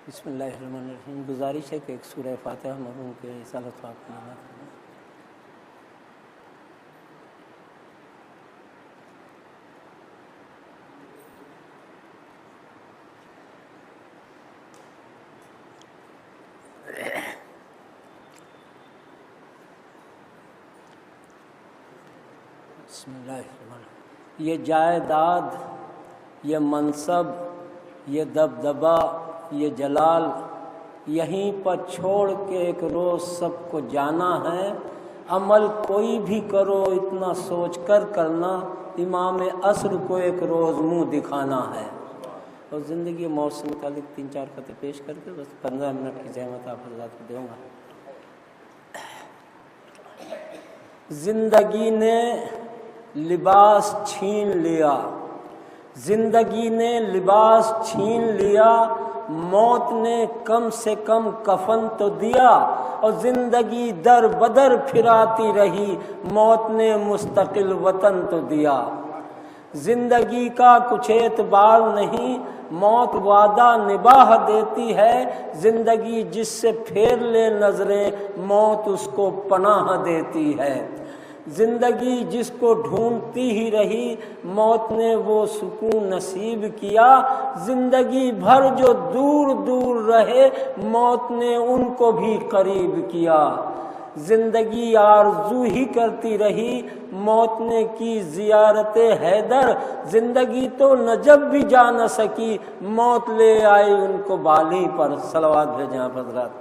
بسم اللہ الرحمن الرحیم۔ گزارش ہے کہ ایک سورہ فاتحہ مرحوم کے رسالت پاک میں نہ کریں۔ بسم اللہ الرحمن الرحیم۔ یہ جائیداد، یہ منصب، یہ دبدبہ، یہ جلال یہیں پر چھوڑ کے ایک روز سب کو جانا ہے۔ عمل کوئی بھی کرو اتنا سوچ کر کرنا، امام عصر کو ایک روز منہ دکھانا ہے۔ اور زندگی موت سے متعلق 3-4 خطیں پیش کر کے بس 15 منٹ کی زحمت آپ حضرات کو دوں گا۔ زندگی نے لباس چھین لیا، زندگی نے لباس چھین لیا، موت نے کم سے کم کفن تو دیا، اور زندگی در بدر پھراتی رہی، موت نے مستقل وطن تو دیا۔ زندگی کا کچھ اعتبار نہیں، موت وعدہ نباہ دیتی ہے، زندگی جس سے پھیر لے نظریں، موت اس کو پناہ دیتی ہے۔ زندگی جس کو ڈھونڈتی ہی رہی، موت نے وہ سکون نصیب کیا، زندگی بھر جو دور دور رہے، موت نے ان کو بھی قریب کیا۔ زندگی آرزو ہی کرتی رہی، موت نے کی زیارت حیدر، زندگی تو نجف بھی جا نہ سکی، موت لے آئی ان کو بالی پر۔ صلوات بھیجیں آپ حضرات۔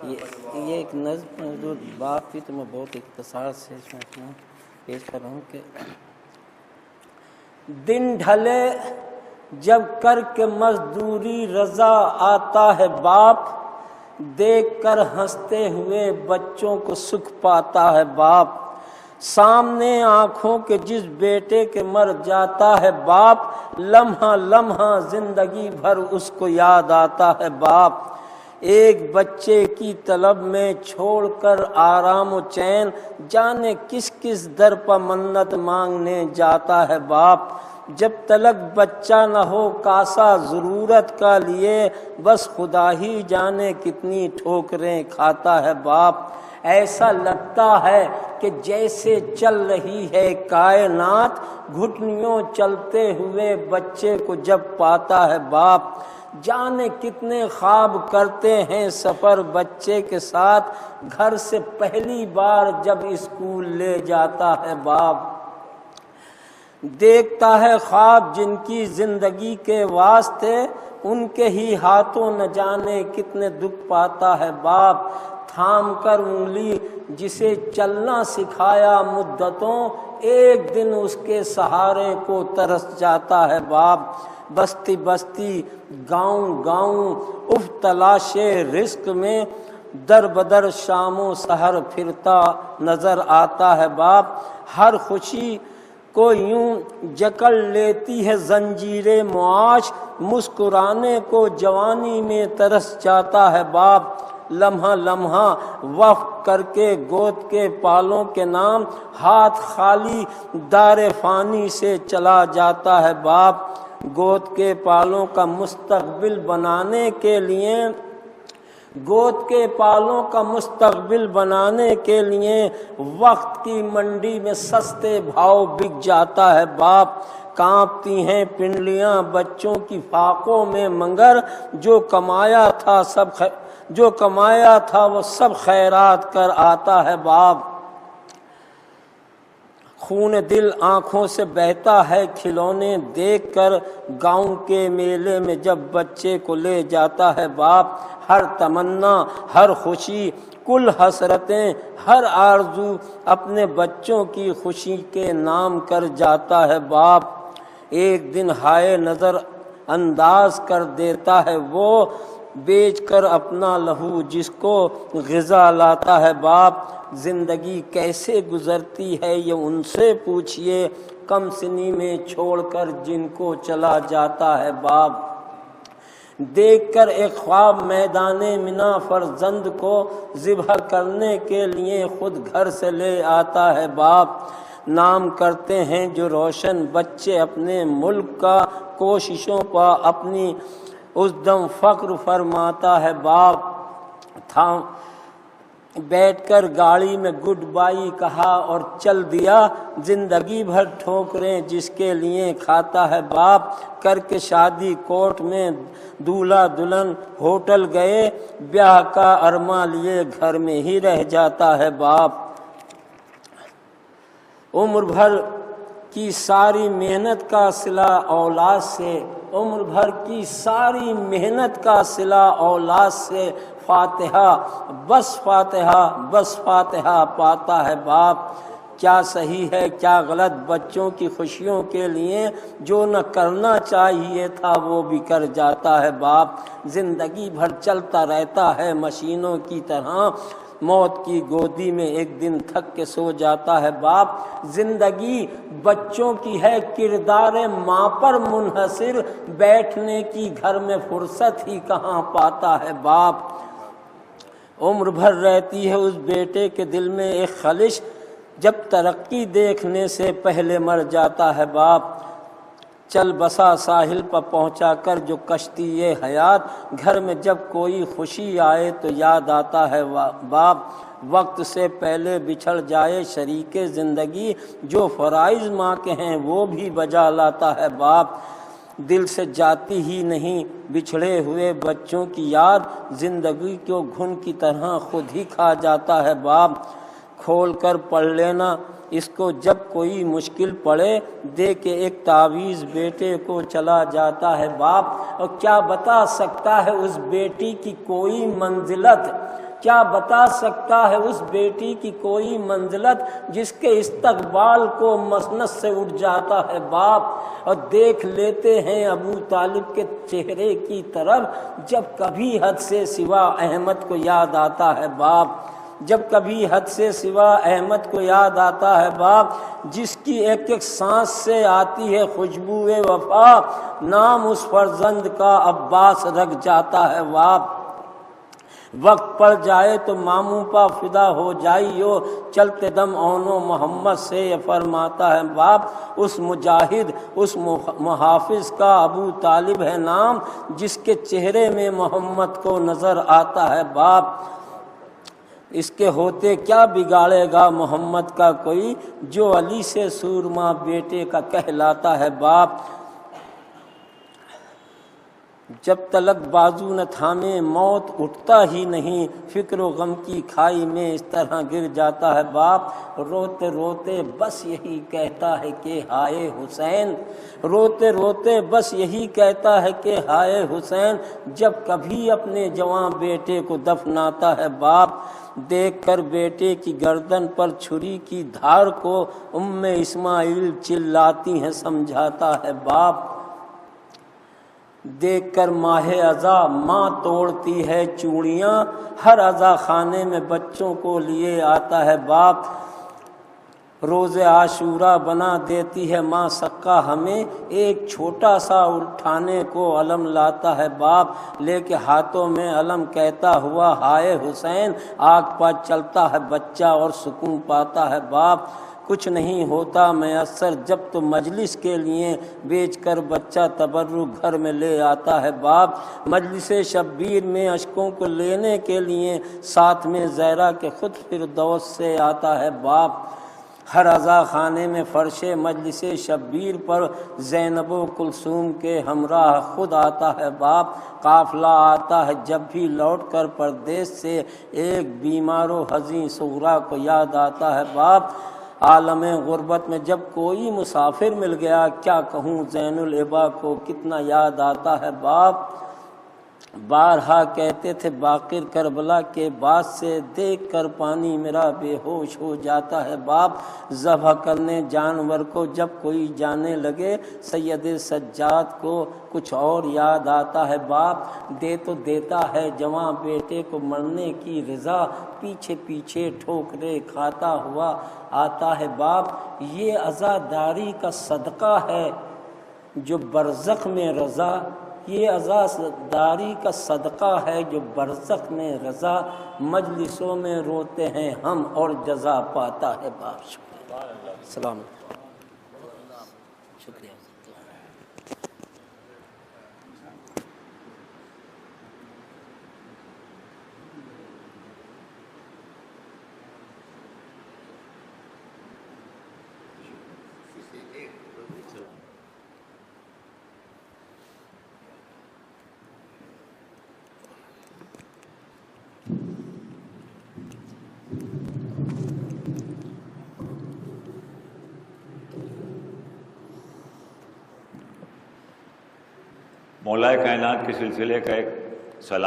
یہ ایک نظم حضور بات تھی تو میں بہت اختصار سے اس میں پیش کر رہا ہوں کہ دن ڈھلے جب کر کے مزدوری رضا آتا ہے باپ، دیکھ کر ہنستے ہوئے بچوں کو سکھ پاتا ہے باپ، سامنے آنکھوں کے جس بیٹے کے مر جاتا ہے باپ، لمحہ لمحہ زندگی بھر اس کو یاد آتا ہے باپ۔ ایک بچے کی طلب میں چھوڑ کر آرام و چین، جانے کس کس در پر منت مانگنے جاتا ہے باپ۔ جب تلک بچہ نہ ہو کاسا ضرورت کا لیے، بس خدا ہی جانے کتنی ٹھوکریں کھاتا ہے باپ۔ ایسا لگتا ہے کہ جیسے چل رہی ہے کائنات، گھٹنیوں چلتے ہوئے بچے کو جب پاتا ہے باپ۔ جانے کتنے خواب کرتے ہیں سفر بچے کے ساتھ، گھر سے پہلی بار جب اسکول لے جاتا ہے باپ۔ دیکھتا ہے خواب جن کی زندگی کے واسطے، ان کے ہی ہاتھوں نہ جانے کتنے دکھ پاتا ہے باپ۔ تھام کر انگلی جسے چلنا سکھایا مدتوں، ایک دن اس کے سہارے کو ترس جاتا ہے باپ۔ بستی بستی گاؤں گاؤں اف تلاش رزق میں، در بدر شام و سحر پھرتا نظر آتا ہے باپ۔ ہر خوشی کو یوں جکڑ لیتی ہے زنجیر معاش، مسکرانے کو جوانی میں ترس جاتا ہے باپ۔ لمحہ لمحہ وقف کر کے گود کے پالوں کے نام، ہاتھ خالی دار فانی سے چلا جاتا ہے باپ۔ گود کے پالوں کا مستقبل بنانے کے لیے، گود کے پالوں کا مستقبل بنانے کے لیے، وقت کی منڈی میں سستے بھاؤ بک جاتا ہے باپ۔ کانپتی ہیں پنڈلیاں بچوں کی فاقوں میں، مگر جو کمایا تھا وہ سب خیرات کر آتا ہے باپ۔ خون دل آنکھوں سے بہتا ہے کھلونے دیکھ کر، گاؤں کے میلے میں جب بچے کو لے جاتا ہے باپ۔ ہر تمنا، ہر خوشی، کل حسرتیں، ہر آرزو اپنے بچوں کی خوشی کے نام کر جاتا ہے باپ۔ ایک دن ہائے نظر انداز کر دیتا ہے وہ، بیچ کر اپنا لہو جس کو غذا لاتا ہے باپ۔ زندگی کیسے گزرتی ہے یہ ان سے پوچھئے، کم سنی میں چھوڑ کر جن کو چلا جاتا ہے باپ۔ دیکھ کر ایک خواب میدان منا، فرزند کو ذبح کرنے کے لیے خود گھر سے لے آتا ہے باپ۔ نام کرتے ہیں جو روشن بچے اپنے ملک کا، کوششوں پر اپنی اس دم فخر فرماتا ہے باپ۔ تھام بیٹھ کر گاڑی میں گڈ بائی کہا اور چل دیا، زندگی بھر ٹھوکریں جس کے لیے کھاتا ہے باپ۔ کر کے شادی کورٹ میں دولہا دلہن ہوٹل گئے، بیاہ کا ارماں لیے گھر میں ہی رہ جاتا ہے باپ۔ عمر بھر کی ساری محنت کا صلہ اولاد سے، عمر بھر کی ساری محنت کا صلہ اولاد سے، فاتحہ بس فاتحہ بس فاتحہ پاتا ہے باپ۔ کیا صحیح ہے کیا غلط بچوں کی خوشیوں کے لیے جو نہ کرنا چاہیے تھا وہ بھی کر جاتا ہے باپ۔ زندگی بھر چلتا رہتا ہے مشینوں کی طرح، موت کی گودی میں ایک دن تھک کے سو جاتا ہے باپ۔ زندگی بچوں کی ہے کردار ماں پر منحصر، بیٹھنے کی گھر میں فرصت ہی کہاں پاتا ہے باپ۔ عمر بھر رہتی ہے اس بیٹے کے دل میں ایک خلش، جب ترقی دیکھنے سے پہلے مر جاتا ہے باپ۔ چل بسا ساحل پر پہنچا کر جو کشتی یہ حیات، گھر میں جب کوئی خوشی آئے تو یاد آتا ہے باپ۔ وقت سے پہلے بچھڑ جائے شریک زندگی، جو فرائض ماں کے ہیں وہ بھی بجا لاتا ہے باپ۔ دل سے جاتی ہی نہیں بچھڑے ہوئے بچوں کی یاد، زندگی کو گھن کی طرح خود ہی کھا جاتا ہے باپ۔ کھول کر پڑھ لینا اس کو جب کوئی مشکل پڑے، دے کے ایک تعویذ بیٹے کو چلا جاتا ہے باپ۔ اور کیا بتا سکتا ہے اس بیٹی کی کوئی منزلت، کیا بتا سکتا ہے اس بیٹی کی کوئی منزلت، جس کے استقبال کو مسند سے اٹھ جاتا ہے باپ۔ اور دیکھ لیتے ہیں ابو طالب کے چہرے کی طرف، جب کبھی حد سے سوا احمد کو یاد آتا ہے باپ، جب کبھی حد سے سوا احمد کو یاد آتا ہے باپ، جس کی ایک ایک سانس سے آتی ہے خوشبوئے وفا، نام اس فرزند کا عباس رکھ جاتا ہے باپ۔ وقت پڑ جائے تو ماموں پا فدا ہو جائیو، چلتے دم اونو محمد سے یہ فرماتا ہے باپ۔ اس مجاہد اس محافظ کا ابو طالب ہے نام، جس کے چہرے میں محمد کو نظر آتا ہے باپ۔ اس کے ہوتے کیا بگاڑے گا محمد کا کوئی، جو علی سے سورما بیٹے کا کہلاتا ہے باپ۔ جب تلک بازو نہ تھامے موت اٹھتا ہی نہیں، فکر و غم کی کھائی میں اس طرح گر جاتا ہے باپ۔ روتے روتے بس یہی کہتا ہے کہ ہائے حسین، روتے روتے بس یہی کہتا ہے کہ ہائے حسین، جب کبھی اپنے جوان بیٹے کو دفناتا ہے باپ۔ دیکھ کر بیٹے کی گردن پر چھری کی دھار کو اسماعیل چلاتی ہیں سمجھاتا ہے باپ۔ دیکھ کر ماہ عزا ماں توڑتی ہے چوڑیاں، ہر عزا خانے میں بچوں کو لیے آتا ہے باپ۔ روز عاشورہ بنا دیتی ہے ماں سکا ہمیں، ایک چھوٹا سا اٹھانے کو علم لاتا ہے باپ، لے کے ہاتھوں میں علم کہتا ہوا ہائے حسین، آگ پا چلتا ہے بچہ اور سکون پاتا ہے باپ۔ کچھ نہیں ہوتا میسر جب تو مجلس کے لیے بیچ کر بچہ تبرک گھر میں لے آتا ہے باپ۔ مجلس شبیر میں اشکوں کو لینے کے لیے ساتھ میں زہرا کے خود فردوس سے آتا ہے باپ۔ ہر عزا خانے میں فرش مجلس شبیر پر زینب و کلثوم کے ہمراہ خود آتا ہے باپ۔ قافلہ آتا ہے جب بھی لوٹ کر پردیس سے، ایک بیمار و حزین صغرا کو یاد آتا ہے باپ۔ عالم غربت میں جب کوئی مسافر مل گیا، کیا کہوں زین العبا کو کتنا یاد آتا ہے باپ۔ بارہا کہتے تھے باقر کربلا کے بعد سے، دیکھ کر پانی میرا بے ہوش ہو جاتا ہے باپ۔ ذبح کرنے جانور کو جب کوئی جانے لگے، سید سجاد کو کچھ اور یاد آتا ہے باپ۔ دے تو دیتا ہے جواں بیٹے کو مرنے کی رضا، پیچھے پیچھے ٹھوکرے کھاتا ہوا آتا ہے باپ۔ یہ عزاداری کا صدقہ ہے جو برزخ میں رضا، یہ عزاداری کا صدقہ ہے جو برزخ میں رضا، مجلسوں میں روتے ہیں ہم اور جزا پاتا ہے باپ۔ شکریہ۔ السلام شکریہ. مولا کائنات کے سلسلے کا ایک سلام